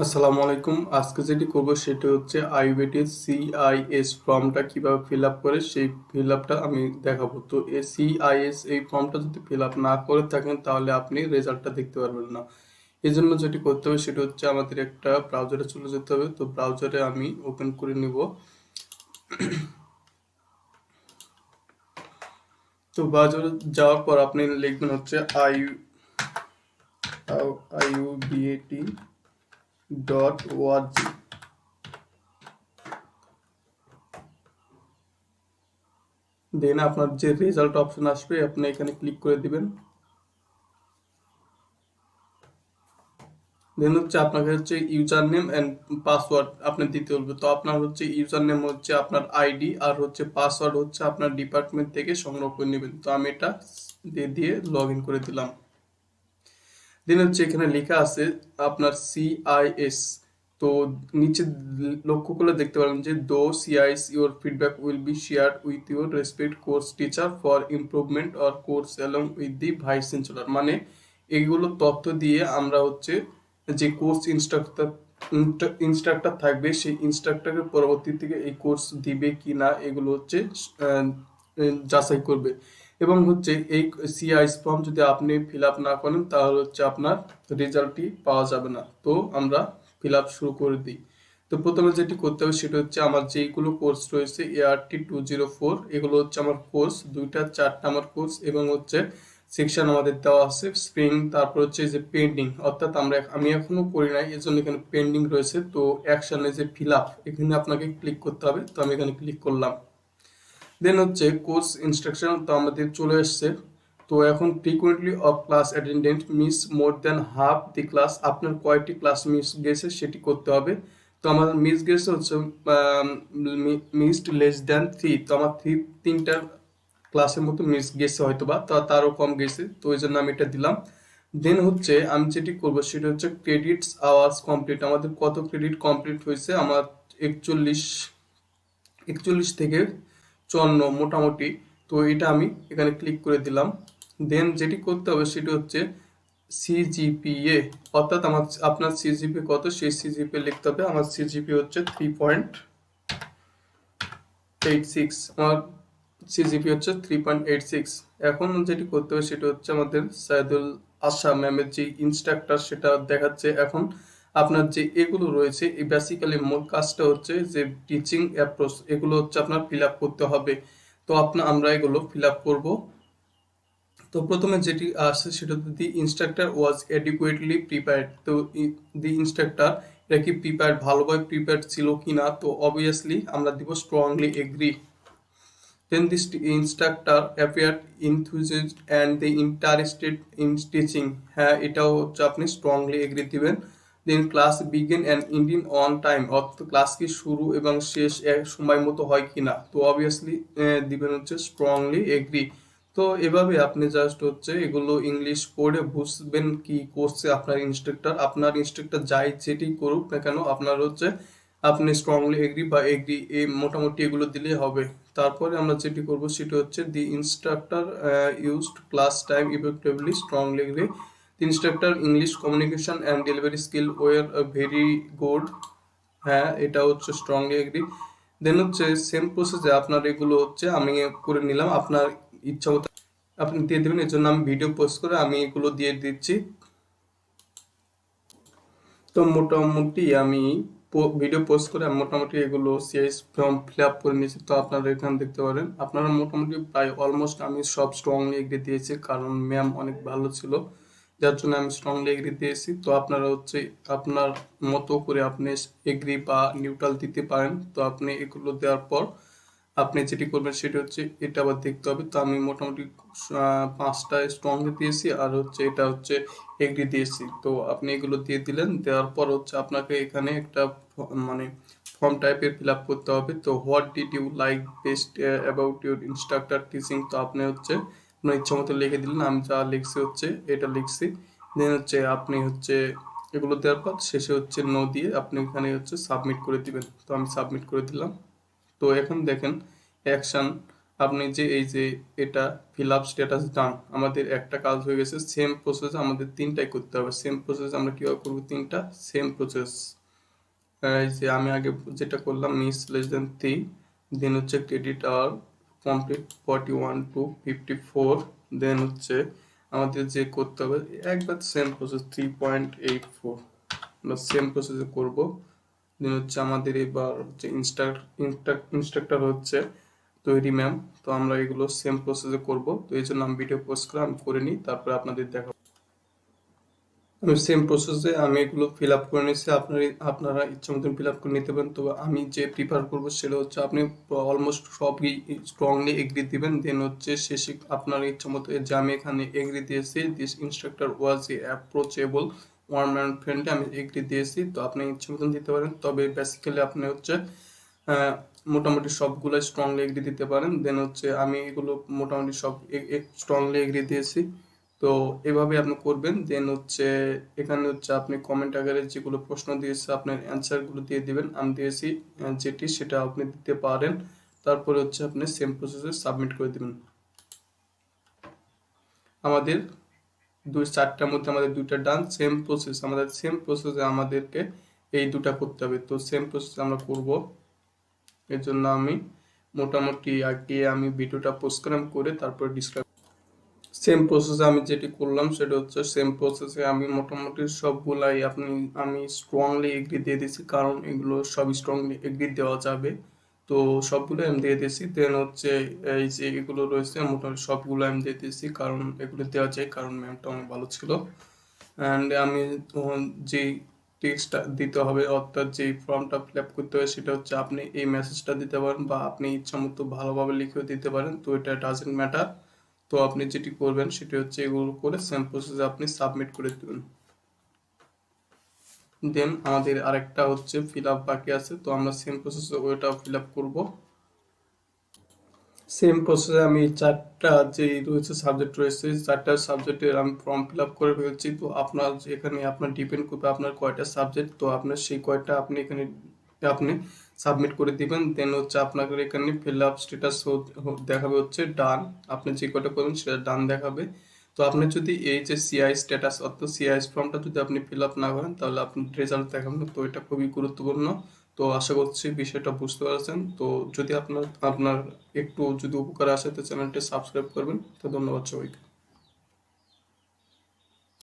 আসসালামু আলাইকুম। আজকে যেটি করব সেটা হচ্ছে আইউবিটি সিআইএস ফর্মটা কিভাবে ফিল আপ করে সেই ফিল আপটা আমি দেখাবো। তো এই সিআইএস এই ফর্মটা যদি ফিল আপ না করে থাকেন তাহলে আপনি রেজাল্টটা দেখতে পারবেন না। এই জন্য যেটি করতে হবে সেটা হচ্ছে আমাদের একটা ব্রাউজারে চলে যেতে হবে। তো ব্রাউজারে আমি ওপেন করে নিব। তো ব্রাউজারে যাওয়ার পর আপনি লিখবেন হচ্ছে IUBAT.org। দেন আপনার যে রেজাল্ট অপশন আসবে আপনি এখানে ক্লিক করে দিবেন। দেন হচ্ছে আপনাকে হচ্ছে ইউজার নেম এন্ড পাসওয়ার্ড আপনি দিতে বলবে। তো আপনার হচ্ছে ইউজার নেম হচ্ছে আপনার আইডি আর হচ্ছে পাসওয়ার্ড হচ্ছে আপনার ডিপার্টমেন্ট থেকে সংগ্রহ করে নেবেন। তো আমি এটা দিয়ে লগ ইন করে দিলাম। দেন হচ্ছে এখানে লেখা আছে আপনার সিআইএস। তো নিচে লক্ষ্য করলে দেখতে পারেন যে দো CIS your feedback will be shared with your respect course teacher for improvement or course along with the vice chancellor. মানে এগুলো তথ্য দিয়ে আমরা হচ্ছে যে কোর্স ইনস্ট্রাক্টর থাকবে সেই ইনস্ট্রাক্টরের পরবর্তী থেকে এই কোর্স দিবে কি না এগুলো হচ্ছে যাচাই করবে। এবং হচ্ছে এই সিআইএস ফর্ম যদি আপনি ফিল আপ না করেন তাহলে হচ্ছে আপনার রেজাল্টই পাওয়া যাবে না। তো আমরা ফিল আপ শুরু করে দিই। তো প্রথমে যেটি করতে হবে সেটা হচ্ছে আমার যেইগুলো কোর্স রয়েছে ART 204 এগুলো হচ্ছে আমার কোর্স, 2-4টা আমার কোর্স এবং হচ্ছে সেকশন আমাদের দেওয়া আছে স্প্রিং। তারপর হচ্ছে যে পেন্ডিং, অর্থাৎ আমি এখনো করি নাই এজন্য এখানে পেন্ডিং রয়েছে। তো অ্যাকশনে যে ফিল আপ এখানে আপনাকে ক্লিক করতে হবে। তো আমি এখানে ক্লিক করলাম। দেন হচ্ছে কোর্স ইনস্ট্রাকশন তো আমাদের চলে এসছে। তো এখন frequently of class attendant miss more than half the class, আপনার কয়টি ক্লাস মিস গেছে সেটি করতে হবে। তো আমার মিস গেছে হচ্ছে মিসড লেস দেন 3। তো আমার তিনটা ক্লাসের মতো মিস গেছে হয়তো বা তারও কম গেছে, তো ওই জন্য আমি এটা দিলাম। দেন হচ্ছে আমি যেটি করবো সেটা হচ্ছে ক্রেডিটস আওয়ার্স কমপ্লিট, আমাদের কত ক্রেডিট কমপ্লিট হয়েছে। আমার 41 থেকে 54 মোটামুটি। তো এটা আমি এখানে ক্লিক করে দিলাম। দেন যেটি করতে হবে সেটি হচ্ছে সিজিপিএ, অর্থাৎ আপনার সিজিপি কত সেই সিজিপি লিখতে হবে। আমার সিজিপি হচ্ছে 3.86, আমার সিজিপি হচ্ছে 3.86। এখন যেটি করতে হবে সেটা হচ্ছে আমাদের সাইদুল আশা ম্যামের যে ইনস্ট্রাক্টর সেটা দেখাচ্ছে। এখন আপনার যে এগুলো রয়েছে এই বেসিক্যালি মূল কাজটা হচ্ছে যে টিচিং অ্যাপ্রোচ, এগুলো হচ্ছে আপনার ফিল আপ করতে হবে। তো আমরা এগুলো ফিল আপ করবো। তো প্রথমে যেটি আসছে সেটা দি ইনস্ট্রাক্টর ওয়াজ এডিকুয়েটলি প্রিপেয়ার্ড। তো দি ইনস্ট্রাক্টর এটা কি ভালোভাবে প্রিপেয়ার্ড ছিল কিনা, তো অবভিয়াসলি আমরা দিব strongly agri. Then this instructor appeared enthusiastic and they interested in teaching, হ্যাঁ এটাও হচ্ছে আপনি স্ট্রংলি এগ্রি দিবেন। Then class begin and ended on time, অর্থাৎ ক্লাস কি শুরু এবং শেষ এক সময় মতো হয় কিনা, তো অবভিয়াসলি দিবেন হচ্ছে স্ট্রংলি এগ্রি। তো এভাবে আপনি জাস্ট হচ্ছে এগুলো ইংলিশ পড়ে বুঝবেন কি করছে আপনার ইনস্ট্রাক্টর যাই যেটি করুক না কেন আপনার হচ্ছে আপনি স্ট্রংলি এগ্রি বা এগ্রি এই মোটামুটি এগুলো দিলেই হবে। তারপরে আমরা যেটি করব সেটি হচ্ছে the instructor used class time effectively strongly agree. The instructor English communication and delivery skill were very good, হ্যাঁ এটা হচ্ছে স্ট্রংলি এগ্রি। দেন হচ্ছে সেম প্রসেসে আপনার এগুলো হচ্ছে আমি করে নিলাম, আপনার ইচ্ছা মতো আপনি দিয়ে দেবেন। এর জন্য আমি ভিডিও পোস্ট করে আমি এগুলো দিয়ে দিচ্ছি। তো মোটামুটি আমি ভিডিও পোস্ট করে আমি মোটামুটি এগুলো সিআইএস ফর্ম ফিল আপ করে নিয়েছি। তো আপনারা এখানে দেখতে পারেন আপনারা মোটামুটি প্রায় অলমোস্ট আমি সব স্ট্রংলি এগ্রি দিয়েছি, কারণ ম্যাম অনেক ভালো ছিল যার জন্য আমি স্ট্রংলি এগ্রি দিয়েছি। তো আপনারা হচ্ছে আপনার মতো করে আপনি এগ্রি বা নিউট্রাল দিতে পারেন। তো আপনি এগুলো দেওয়ার পর আপনি যেটি করবেন সেটা হচ্ছে এটা আবার দেখতে হবে। তো আমি মোটামুটি 5টা স্ট্রংলি দিয়েছি আর হচ্ছে এটা হচ্ছে এগ্রি দিয়েছি। তো আপনি এগুলো দিয়ে দিলেন, দেওয়ার পর হচ্ছে আপনাকে এখানে একটা মানে ফর্ম টাইপের ফিল আপ করতে হবে। তো what did you like best about your instructor teaching, তো আপনি হচ্ছে আপনার ইচ্ছা মতো লিখে দিলেন। আমি যা লিখছি হচ্ছে এটা লিখছি। দেন হচ্ছে আপনি হচ্ছে এগুলো দেওয়ার পর শেষে হচ্ছে নো দিয়ে আপনি এখানে হচ্ছে সাবমিট করে দিবেন। তো আমি সাবমিট করে দিলাম। তো এখন দেখেন অ্যাকশন আপনি যে এই যে এটা ফিল আপ স্ট্যাটাস ডান, আমাদের একটা কাজ হয়ে গেছে। সেম প্রসেস আমাদের তিনটাই করতে হবে। সেম প্রসেস আমরা কিভাবে করবো? তিনটা সেম প্রসেস। এই যে আমি আগে যেটা করলাম মিস লেস দেন 3, দেন হচ্ছে ক্রেডিট আওয়ার কমপ্লিট 41 to 54, দেন হচ্ছে আমাদের যে করতে হবে একবার সেম প্রসেস 3.84 আমরা সেম প্রসেসে করব। দেন হচ্ছে আমাদের এবার হচ্ছে ইনস্ট্রাক্টর হচ্ছে তৈরি ম্যাম। তো আমরা এগুলো সেম প্রসেসে করব। তো এই জন্য আমি ভিডিও পোস্ট করে আমি করে নিই, তারপরে আপনাদের দেখাবো। আমি সেম প্রসেসে আমি এগুলো ফিল আপ করে নিচ্ছি। আপনারা ইচ্ছা মতন ফিল আপ করে নিতে পারেন। তো আমি যে প্রিফার করবো সেটা হচ্ছে আপনি অলমোস্ট সবই স্ট্রংলি এগ্রি দিবেন। দেন হচ্ছে শেষে আপনার ইচ্ছা মতো যে আমি এখানে এগ্রি দিয়েছি, this instructor was A approachable warm and friendly, আমি এগ্রি দিয়েছি। তো আপনি ইচ্ছা মতন দিতে পারেন, তবে বেসিক্যালি আপনি হচ্ছে আহ, মোটামুটি সবগুলো স্ট্রংলি এগ্রি দিতে পারেন। দেন হচ্ছে আমি এগুলো মোটামুটি সব স্ট্রংলি এগ্রি দিয়েছি। তো এভাবে আপনি করবেন। দেন হচ্ছে এখানে হচ্ছে আপনি কমেন্ট আকারে যেগুলো প্রশ্ন দিয়েছে আপনার অ্যান্সার গুলো দিয়ে দিবেন। আমি দিয়েছি যেটি সেটা আপনি দিতে পারেন। তারপরে হচ্ছে আপনি সেম প্রসেসে সাবমিট করে দিবেন। আমাদের 4টার মধ্যে আমাদের 2টা ডান। সেম প্রসেস আমাদের সেম প্রসেসে আমাদেরকে এই 2টা করতে হবে। তো সেম প্রসেস আমরা করব। এর জন্য আমি মোটামুটি আগে আমি ভিডিওটা পোস্ট করে তারপর ডিসক্রাইব। সেম প্রসেসে আমি যেটি করলাম সেটা হচ্ছে সেম প্রসেসে আমি মোটামুটি সবগুলাই আমি স্ট্রংলি এগ্রি দিয়ে দিয়েছি, কারণ এগুলো সব স্ট্রংলি এগ্রি দেওয়া যাবে। তো সবগুলো আমি দিয়ে দিয়েছি। দেন হচ্ছে এই যে এগুলো রয়েছে মোটামুটি সবগুলো আমি দিয়ে দিয়েছি, কারণ এগুলো দেওয়া যায়, কারণ ম্যামটা অনেক ভালো ছিল। অ্যান্ড আমি যেই টেক্সটটা দিতে হবে অর্থাৎ যেই ফর্মটা ফিল আপ করতে হবে সেটা হচ্ছে আপনি এই মেসেজটা দিতে পারেন বা আপনি ইচ্ছা মতো ভালোভাবে লিখেও দিতে পারেন। তো এটা ডাজেন্ট ম্যাটার। তো আপনি যেটি করবেন সেটি হচ্ছে এগুলো করে সেম প্রসেসে আপনি সাবমিট করে দেবেন। দেন আমাদের আরেকটা হচ্ছে ফিল আপ বাকি আছে। তো আমরা সেম প্রসেসে ওইটাও ফিল আপ করবো। সেম প্রসেসে আমি 4টা যে রয়েছে সাবজেক্ট রয়েছে, 4টা সাবজেক্টের আমি ফর্ম ফিল আপ করে ফেলছি। তো আপনার এখানে আপনার ডিপেন্ড করবে আপনার কয়টা সাবজেক্ট। তো আপনার সেই কয়টা আপনি এখানে আপনি সাবমিট করে দিবেন। দেন হচ্ছে আপনার এখানে ফিল আপ স্ট্যাটাস দেখাবে হচ্ছে ডান। আপনি যে কয়টা করবেন সেটা ডান দেখাবে। তো আপনি যদি এই যে সিআই স্ট্যাটাস অর্থাৎ সিআই ফর্মটা যদি আপনি ফিল আপ না করেন তাহলে আপনার রেজাল্ট দেখাবে না। তো এটা খুবই গুরুত্বপূর্ণ। তো আশা করছি বিষয়টা বুঝতে পারছেন। তো যদি আপনার আপনার একটু যদি উপকার আসে তো চ্যানেলটি সাবস্ক্রাইব করবেন। তো ধন্যবাদ সবাইকে।